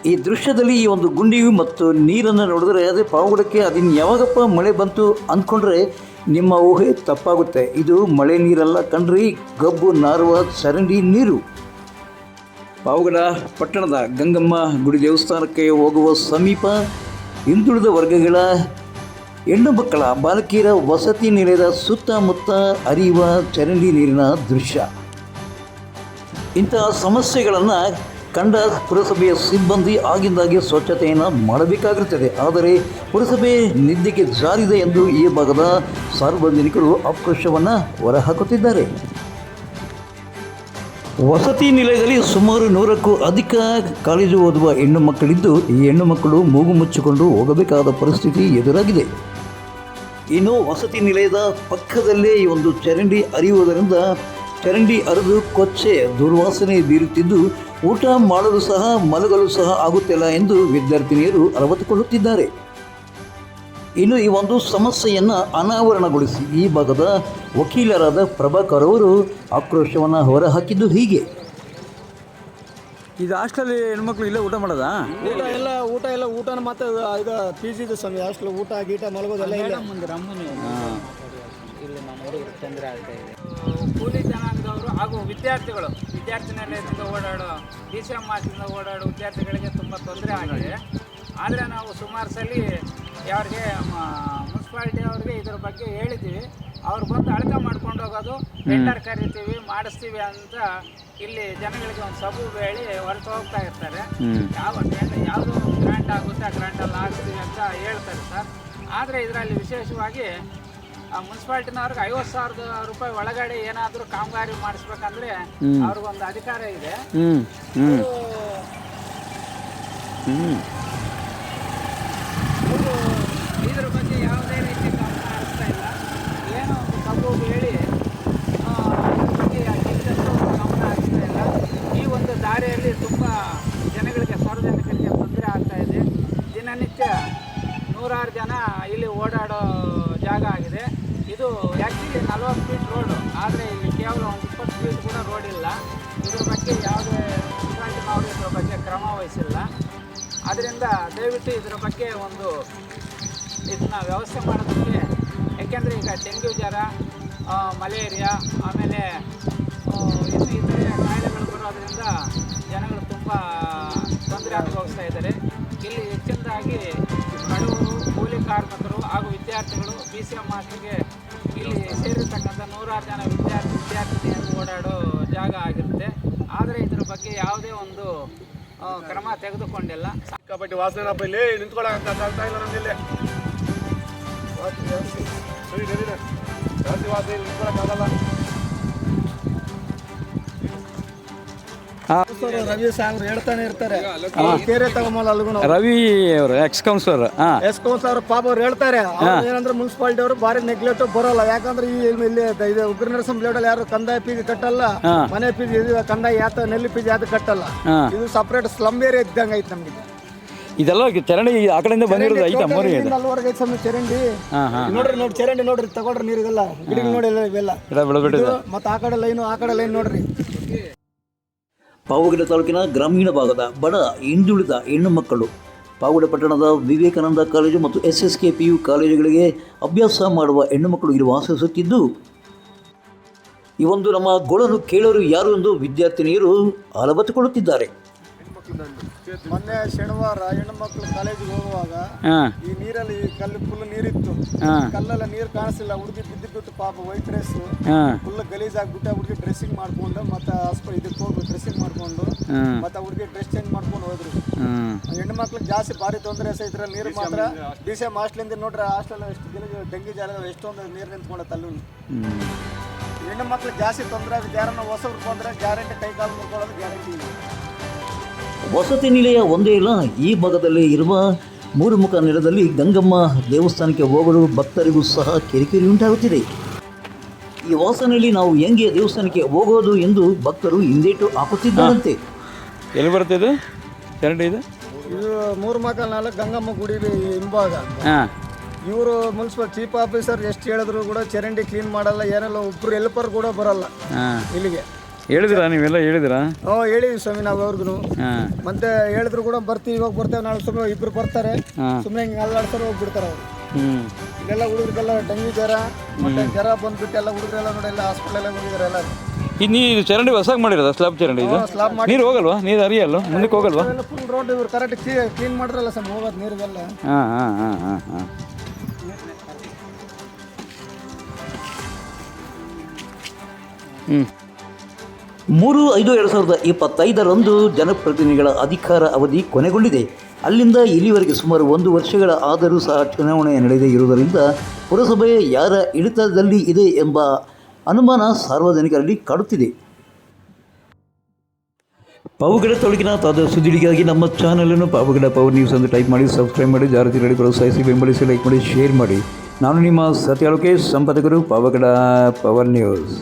ಈ ದೃಶ್ಯದಲ್ಲಿ ಈ ಒಂದು ಗುಂಡಿಯು ಮತ್ತು ನೀರನ್ನು ನೋಡಿದ್ರೆ ಅದೇ ಪಾವಗಡಕ್ಕೆ ಅದಿನ್ನು ಯಾವಾಗಪ್ಪ ಮಳೆ ಬಂತು ಅಂದ್ಕೊಂಡ್ರೆ ನಿಮ್ಮ ಊಹೆ ತಪ್ಪಾಗುತ್ತೆ. ಇದು ಮಳೆ ನೀರಲ್ಲ ಕಣ್ರಿ, ಗಬ್ಬು ನಾರುವ ಚರಂಡಿ ನೀರು. ಪಾವಗಡ ಪಟ್ಟಣದ ಗಂಗಮ್ಮ ಗುಡಿ ದೇವಸ್ಥಾನಕ್ಕೆ ಹೋಗುವ ಸಮೀಪ ಹಿಂದುಳಿದ ವರ್ಗಗಳ ಹೆಣ್ಣು ಮಕ್ಕಳ ಬಾಲಕಿಯರ ವಸತಿ ನಿಲಯದ ಸುತ್ತಮುತ್ತ ಹರಿಯುವ ಚರಂಡಿ ನೀರಿನ ದೃಶ್ಯ. ಇಂತಹ ಸಮಸ್ಯೆಗಳನ್ನು ಕಂಡ ಪುರಸಭೆಯ ಸಿಬ್ಬಂದಿ ಆಗಿಂದಾಗೆ ಸ್ವಚ್ಛತೆಯನ್ನು ಮಾಡಬೇಕಾಗಿರುತ್ತದೆ. ಆದರೆ ಪುರಸಭೆ ನಿದ್ದೆಗೆ ಜಾರಿದೆ ಎಂದು ಈ ಭಾಗದ ಸಾರ್ವಜನಿಕರು ಆಕ್ರೋಶವನ್ನು ಹೊರಹಾಕುತ್ತಿದ್ದಾರೆ. ವಸತಿ ನಿಲಯದಲ್ಲಿ ಸುಮಾರು 100ಕ್ಕೂ ಅಧಿಕ ಕಾಲೇಜು ಓದುವ ಹೆಣ್ಣು ಮಕ್ಕಳಿದ್ದು, ಈ ಹೆಣ್ಣು ಮಕ್ಕಳು ಮೂಗು ಮುಚ್ಚಿಕೊಂಡು ಹೋಗಬೇಕಾದ ಪರಿಸ್ಥಿತಿ ಎದುರಾಗಿದೆ. ಇನ್ನು ವಸತಿ ನಿಲಯದ ಪಕ್ಕದಲ್ಲೇ ಈ ಒಂದು ಚರಂಡಿ ಹರಿಯುವುದರಿಂದ ಚರಂಡಿ ಹರಿದು ಕೊಚ್ಚೆ ದುರ್ವಾಸನೆ ಬೀರುತ್ತಿದ್ದು, ಊಟ ಮಾಡಲು ಸಹ ಮಲಗಲು ಸಹ ಆಗುತ್ತಿಲ್ಲ ಎಂದು ವಿದ್ಯಾರ್ಥಿನಿಯರು ಅರವತ್ತುಕೊಳ್ಳುತ್ತಿದ್ದಾರೆ. ಇನ್ನು ಈ ಒಂದು ಸಮಸ್ಯೆಯನ್ನು ಅನಾವರಣಗೊಳಿಸಿ ಈ ಭಾಗದ ವಕೀಲರಾದ ಪ್ರಭಾಕರ್ ಅವರು ಆಕ್ರೋಶವನ್ನು ಹೊರಹಾಕಿದ್ದು ಹೀಗೆ. ಇದು ಹಾಸ್ಟೆಲ್ ಹೆಣ್ಮಕ್ಳು ಇಲ್ಲೇ ಊಟ ಮಾಡೋದಾ? ಊಟನ ಮತ್ತೆ ಇದು ಪಿ ಜಿದು ಸಮಯ ಹಾಸ್ಟೆಲ್ ಊಟ ಗೀಟ ಮಲಗೋದೆಲ್ಲ ಇಲ್ಲ. ಇಲ್ಲಿ ನಮ್ಮ ಹುಡುಗರು ತೊಂದರೆ ಆಗ್ತಾ ಇದೆ. ಕೂಲಿ ಜನಾಂಗದವರು ಹಾಗೂ ವಿದ್ಯಾರ್ಥಿಗಳು ವಿದ್ಯಾರ್ಥಿ ನಿಲಯದಿಂದ ಓಡಾಡೋ DCM ಮಾರ್ಕ್ಸಿಂದ ಓಡಾಡೋ ವಿದ್ಯಾರ್ಥಿಗಳಿಗೆ ತುಂಬ ತೊಂದರೆ ಆಗಿದೆ. ಆದರೆ ನಾವು ಸುಮಾರು ಸಲ ಅವ್ರಿಗೆ ಮುನ್ಸಿಪಾಲ್ಟಿ ಅವ್ರಿಗೆ ಇದ್ರ ಬಗ್ಗೆ ಹೇಳಿದ್ದೀವಿ. ಅವ್ರು ಬಂದು ಅಳತೆ ಮಾಡ್ಕೊಂಡು ಹೋಗೋದು, ಟೆಂಡರ್ ಕರಿತೀವಿ ಮಾಡಿಸ್ತೀವಿ ಅಂತ ಇಲ್ಲಿ ಜನಗಳಿಗೆ ಒಂದು ಸಬು ಹೇಳಿ ಹೊರಟು ಹೋಗ್ತಾ ಇರ್ತಾರೆ. ಯಾವುದೋ ಒಂದು ಗ್ರಾಂಟ್ ಆಗುತ್ತೆ ಆ ಗ್ರಾಂಟಲ್ಲಿ ಹಾಕ್ತೀವಿ ಅಂತ ಹೇಳ್ತಾರೆ ಸರ್. ಆದರೆ ಇದರಲ್ಲಿ ವಿಶೇಷವಾಗಿ ಮುನ್ಸಿಪಾಲ್ಟಿನವ್ರಿಗೆ 50,000 ರೂಪಾಯಿ ಒಳಗಡೆ ಏನಾದರೂ ಕಾಮಗಾರಿ ಮಾಡಿಸ್ಬೇಕಂದ್ರೆ ಅವ್ರಿಗೊಂದು ಅಧಿಕಾರ ಇದೆ. ಇದ್ರ ಬಗ್ಗೆ ಯಾವುದೇ ರೀತಿ ಗಮನ ಹರಿಸ್ತಾ ಇಲ್ಲ. ಏನೋ ಒಂದು ಸಬು ಹೇಳಿ ಇದ್ರ ಬಗ್ಗೆ ಗಮನ ಹರಿಸ್ತಾ ಇಲ್ಲ. ಈ ಒಂದು ದಾರಿಯಲ್ಲಿ ತುಂಬ ಜನಗಳಿಗೆ ಸಾರ್ವಜನಿಕರಿಗೆ ತೊಂದರೆ ಆಗ್ತಾ ಇದೆ. ದಿನನಿತ್ಯ 100 ಜನ ಇಲ್ಲಿ ಓಡಾಡೋ ಜಾಗ ಆಗಿದೆ. ಇದು ಆ್ಯಕ್ಚುಲಿ 40 ಫೀಟ್ ರೋಡು, ಆದರೆ ಕೇವಲ ಒಂದು 20 ಫೀಟ್ ಕೂಡ ರೋಡ್ ಇಲ್ಲ. ಇದ್ರ ಬಗ್ಗೆ ಯಾವುದೇ ಮುನ್ಸಿಪಾಲ್ಟಿನವರು ಇದ್ರ ಬಗ್ಗೆ ಕ್ರಮ ವಹಿಸಿಲ್ಲ. ಆದ್ದರಿಂದ ದಯವಿಟ್ಟು ಇದರ ಬಗ್ಗೆ ಒಂದು ಇದನ್ನ ವ್ಯವಸ್ಥೆ ಮಾಡೋದಕ್ಕೆ, ಯಾಕೆಂದರೆ ಈಗ ಡೆಂಗ್ಯೂ ಜ್ವರ, ಮಲೇರಿಯಾ, ಆಮೇಲೆ ಇನ್ನು ಇತರೆ ಕಾಯಿಲೆಗಳು ಬರೋದರಿಂದ ಜನಗಳು ತುಂಬ ತೊಂದರೆ ಅನುಭವಿಸ್ತಾ ಇದ್ದಾರೆ. ಇಲ್ಲಿ ಹೆಚ್ಚಿನದಾಗಿ ಬಡವರು, ಕೂಲಿ ಕಾರ್ಮಿಕರು ಹಾಗೂ ವಿದ್ಯಾರ್ಥಿಗಳು DCM ಮಾಸ್ಟರ್ಗೆ ಇಲ್ಲಿ ಸೇರಿರ್ತಕ್ಕಂಥ 100 ಜನ ವಿದ್ಯಾರ್ಥಿನಿಯರು ಓಡಾಡೋ ಜಾಗ ಆಗಿರುತ್ತೆ. ಆದರೆ ಇದ್ರ ಬಗ್ಗೆ ಯಾವುದೇ ಒಂದು ಕ್ರಮ ತೆಗೆದುಕೊಂಡಿಲ್ಲ. ಸಿಕ್ಕಾಪಟ್ಟಿ ವಾಸನೆ ಇಲ್ಲಿ ನಿಂತ್ಕೊಳ್ಳೋಕ್ಕಾಗ್ತಾ ಇಲ್ಲ ನಮಗಿಲ್ಲಿ. ಜಾಸ್ತಿ ವಾಸನೆ ನಿಂತ್ಕೊಳ್ಳೋಕ್ಕಾಗಲ್ಲ. ರವಿ ಸಾಹೇಬ್ರು ಹೇಳ್ತಾನೆ ಇರ್ತಾರೆ, ಕೇರೆ ತಗೊಂಬಲ್ಲ ಅಲ್ಗೂ ರವಿ ಅವರು ಎಕ್ಸ್ ಕೌನ್ಸಿಲರ್ ಪಾಪ ಅವ್ರು ಹೇಳ್ತಾರೆ. ಏನಂದ್ರೆ ಮುನ್ಸಿಪಾಲಿಟಿ ಅವರು ಭಾರಿ ನೆಗ್ಲೆಕ್ಟ್ ಬರೋಲ್ಲ. ಯಾಕಂದ್ರೆ ಇಲ್ಲಿ ಉಗ್ರ ನರಸಿಂಹ ಬ್ಲೇಡಲ್ಲಿ ಯಾರು ಕಂದಾಯ ಫೀಸ್ ಕಟ್ಟಲ್ಲ, ಮನೆ ಫೀಸ್ ಕಂದಾಯ ಯಾತ ನೆಲ್ಲಿ ಫೀಸ್ ಯಾವ್ದು ಕಟ್ಟಲ್ಲ. ಇದು ಸಪ್ರೇಟ್ ಸ್ಲಮ್ ಏರಿಯಾ ಇದ್ದಂಗೆ ಐತೆ ನಮ್ಗೆ. ಇದೆಲ್ಲ ಚರಂಡಿ ಆ ಕಡೆಯಿಂದ ಬಂದಿರೋದು ಐತೆ ಅಮ್ಮರಿ. ಅಲ್ಲಿವರೆಗೆ ಐತೆ ಸಮಯ ಚರಂಡಿ ನೋಡ್ರಿ ಚರಂಡಿ ನೋಡ್ರಿ, ತಗೊಳ್ರಿ ನೀರಿಗೆಲ್ಲ ಗಿಡ ನೋಡಿ ಇವೆಲ್ಲ ಮತ್ತೆ ಆ ಕಡೆ ಲೈನ್ ನೋಡ್ರಿ. ಪಾವಗಡ ತಾಲೂಕಿನ ಗ್ರಾಮೀಣ ಭಾಗದ ಬಡ ಹಿಂದುಳಿದ ಹೆಣ್ಣು ಮಕ್ಕಳು ಪಾವಗಡ ಪಟ್ಟಣದ ವಿವೇಕಾನಂದ ಕಾಲೇಜು ಮತ್ತು SSK PU ಕಾಲೇಜುಗಳಿಗೆ ಅಭ್ಯಾಸ ಮಾಡುವ ಹೆಣ್ಣು ಮಕ್ಕಳು ಇಲ್ಲಿ ವಾಸಿಸುತ್ತಿದ್ದು, ಈ ಒಂದು ನಮ್ಮ ಗೋಳನ್ನು ಕೇಳೋರು ಯಾರು ಎಂದು ವಿದ್ಯಾರ್ಥಿನಿಯರು ಅಲವತ್ತುಕೊಳ್ಳುತ್ತಿದ್ದಾರೆ. ಮೊನ್ನೆ ಶನಿವಾರ ಹೆಣ್ಣು ಮಕ್ಕಳು ಕಾಲೇಜಿಗೆ ಹೋಗುವಾಗ ಈ ನೀರಲ್ಲಿ ಕಲ್ಲು ಫುಲ್ ನೀರಿತ್ತು. ಕಲ್ಲೆಲ್ಲ ನೀರು ಕಾಣಿಸಿಲ್ಲ. ಹುಡುಗಿ ಬಿದ್ದು ಪಾಪ ವೈಟ್ ಡ್ರೆಸ್ ಫುಲ್ ಗಲೀಜಾಗ್ಬಿಟ್ಟು ಹುಡುಗಿ ಡ್ರೆಸ್ಸಿಂಗ್ ಮಾಡ್ಕೊಂಡು ಮತ್ತೆ ಇದಕ್ಕೆ ಹೋಗಿ ಡ್ರೆಸ್ಸಿಂಗ್ ಮಾಡ್ಕೊಂಡು ಮತ್ತೆ ಹುಡುಗಿ ಡ್ರೆಸ್ ಚೇಂಜ್ ಮಾಡ್ಕೊಂಡು ಹೋದ್ರು. ಹೆಣ್ಣು ಮಕ್ಳಿಗೆ ಜಾಸ್ತಿ ಭಾರಿ ತೊಂದರೆ ಇದ್ರಲ್ಲಿ ನೀರು ಮಾತ್ರ. DCM ಹಾಸ್ಟೆಲಿಂದ ನೋಡ್ರಿ, ಹಾಸ್ಟೆಲ್ ಎಷ್ಟು ಗಲೀಜು ಡೆಂಗಿ ಜಾಲ ಎಷ್ಟೊಂದು ನೀರು ನಿಂತ್ಕೊಂಡತ್ತೆ. ಅಲ್ಲೂ ಹೆಣ್ಣು ಮಕ್ಳಿಗೆ ಜಾಸ್ತಿ ತೊಂದರೆ ಆಗಿದೆ. ಯಾರನ್ನ ಹೊಸವ್ರು ಬಂದ್ರೆ ಗ್ಯಾರಂಟಿ ಕೈ ಕಾಲು ಮುರ್ಕೊಳ್ಳೋದು ಗ್ಯಾರಂಟಿ ಇದೆ. ವಸತಿ ನಿಲಯ ಒಂದೇ ಇಲ್ಲ, ಈ ಭಾಗದಲ್ಲಿ ಇರುವ ಮೂರುಮುಖ ನೆಲದಲ್ಲಿ ಗಂಗಮ್ಮ ದೇವಸ್ಥಾನಕ್ಕೆ ಹೋಗಲು ಭಕ್ತರಿಗೂ ಸಹ ಕಿರಿಕಿರಿ ಉಂಟಾಗುತ್ತಿದೆ. ಈ ವಾಸನೆಯಲ್ಲಿ ನಾವು ಹೆಂಗೆ ದೇವಸ್ಥಾನಕ್ಕೆ ಹೋಗೋದು ಎಂದು ಭಕ್ತರು ಹಿಂದೇಟು ಹಾಕುತ್ತಿದ್ದಾರಂತೆ. ಎಲ್ಲಿ ಬರ್ತಿದೆ ಚರಂಡಿ? ಇದು ಮೂರುಮುಖ ಗಂಗಮ್ಮ ಗುಡಿ ಹಿಂಭಾಗ. ಇವರು ಮುನ್ಸಿಪಲ್ ಚೀಫ್ ಆಫೀಸರ್ ಎಷ್ಟು ಹೇಳಿದ್ರು ಕೂಡ ಚರಂಡಿ ಕ್ಲೀನ್ ಮಾಡಲ್ಲ, ಏನೆಲ್ಲ ಒಬ್ರು ಹೆಲ್ಪರ್ ಕೂಡ ಬರಲ್ಲ ಇಲ್ಲಿಗೆ. ಹೇಳಿದಿರಾ ನೀವೆಲ್ಲ ಹೇಳಿದಿರಾ? ಹೇಳಿವಿ ಸ್ವಾಮಿ ನಾವು ಅವ್ರಿಗೂ. ಹಾಂ ಮತ್ತೆ ಹೇಳಿದ್ರು ಕೂಡ ಬರ್ತೀವಿ, ಇವಾಗ ಬರ್ತೇವೆ, ನಾಳೆ ಸುಮ್ಮನೆ ಇಬ್ರು ಬರ್ತಾರೆ, ಸುಮ್ಮನೆ ಹಿಂಗೆ ಅಲ್ಲಾಡ್ತಾರೆ ಹೋಗ್ಬಿಡ್ತಾರೆ ಅವರು. ಇಲ್ಲೆಲ್ಲ ಹುಡುಗರಿಗೆಲ್ಲ ಡೆಂಗ್ಯೂ ಜ್ವರ ಮತ್ತೆ ಜ್ವರ ಬಂದ್ಬಿಟ್ಟು ಎಲ್ಲ ಹುಡುಗರೆಲ್ಲ ನೋಡಿ ಎಲ್ಲ ಹಾಸ್ಪಿಟಲ್ ಹೋಗಿದ್ದಾರೆ ಎಲ್ಲ. ಇದು ನೀರು ಚರಂಡಿ ಹೊಸಾಗಿ ಮಾಡಿರೋದ ಸ್ಲಾಬ್ ಚರಂಡಿ ಇದು? ಸ್ಲಾಬ್ ಮಾಡಿ ನೀರು ಹೋಗಲ್ವಾ? ನೀರು ಹರಿಯಲ್ಲ ಮುಂದಕ್ಕೆ ಹೋಗಲ್ವಾ? ಫುಲ್ ರೋಡ್ ಇವ್ರು ಕರೆಕ್ಟ್ ಕ್ಲೀನ್ ಮಾಡಿದ್ರಲ್ಲ ಸರ್ ಹೋಗೋದು ನೀರಿಗೆಲ್ಲ. ಹಾಂ ಹಾಂ ಹಾಂ ಹಾಂ ಹಾಂ ಹ್ಞೂ 3/5/2025 ಜನಪ್ರತಿನಿಧಿಗಳ ಅಧಿಕಾರ ಅವಧಿ ಕೊನೆಗೊಂಡಿದೆ. ಅಲ್ಲಿಂದ ಇಲ್ಲಿವರೆಗೆ ಸುಮಾರು 1 ವರ್ಷಗಳ ಆದರೂ ಸಹ ಚುನಾವಣೆ ನಡೆಯದೇ ಇರುವುದರಿಂದ ಪುರಸಭೆ ಯಾರ ಹಿಡಿತದಲ್ಲಿ ಇದೆ ಎಂಬ ಅನುಮಾನ ಸಾರ್ವಜನಿಕರಲ್ಲಿ ಕಾಡುತ್ತಿದೆ. ಪಾವಗಡ ತಾಲೂಕಿನ ತಾಜಾ ಸುದ್ದಿಗಳಿಗಾಗಿ ನಮ್ಮ ಚಾನಲನ್ನು ಪಾವಗಡ ಪವರ್ ನ್ಯೂಸ್ ಎಂದು ಟೈಪ್ ಮಾಡಿ, ಸಬ್ಸ್ಕ್ರೈಬ್ ಮಾಡಿ, ಜಾಗೃತಿ ಮಾಡಿ, ಪ್ರೋತ್ಸಾಹಿಸಿ, ಬೆಂಬಲಿಸಿ, ಲೈಕ್ ಮಾಡಿ, ಶೇರ್ ಮಾಡಿ. ನಾನು ನಿಮ್ಮ ಸತ್ಯ ಲೋಕೇಶ್, ಸಂಪಾದಕರು, ಪಾವಗಡ ಪವರ್ ನ್ಯೂಸ್.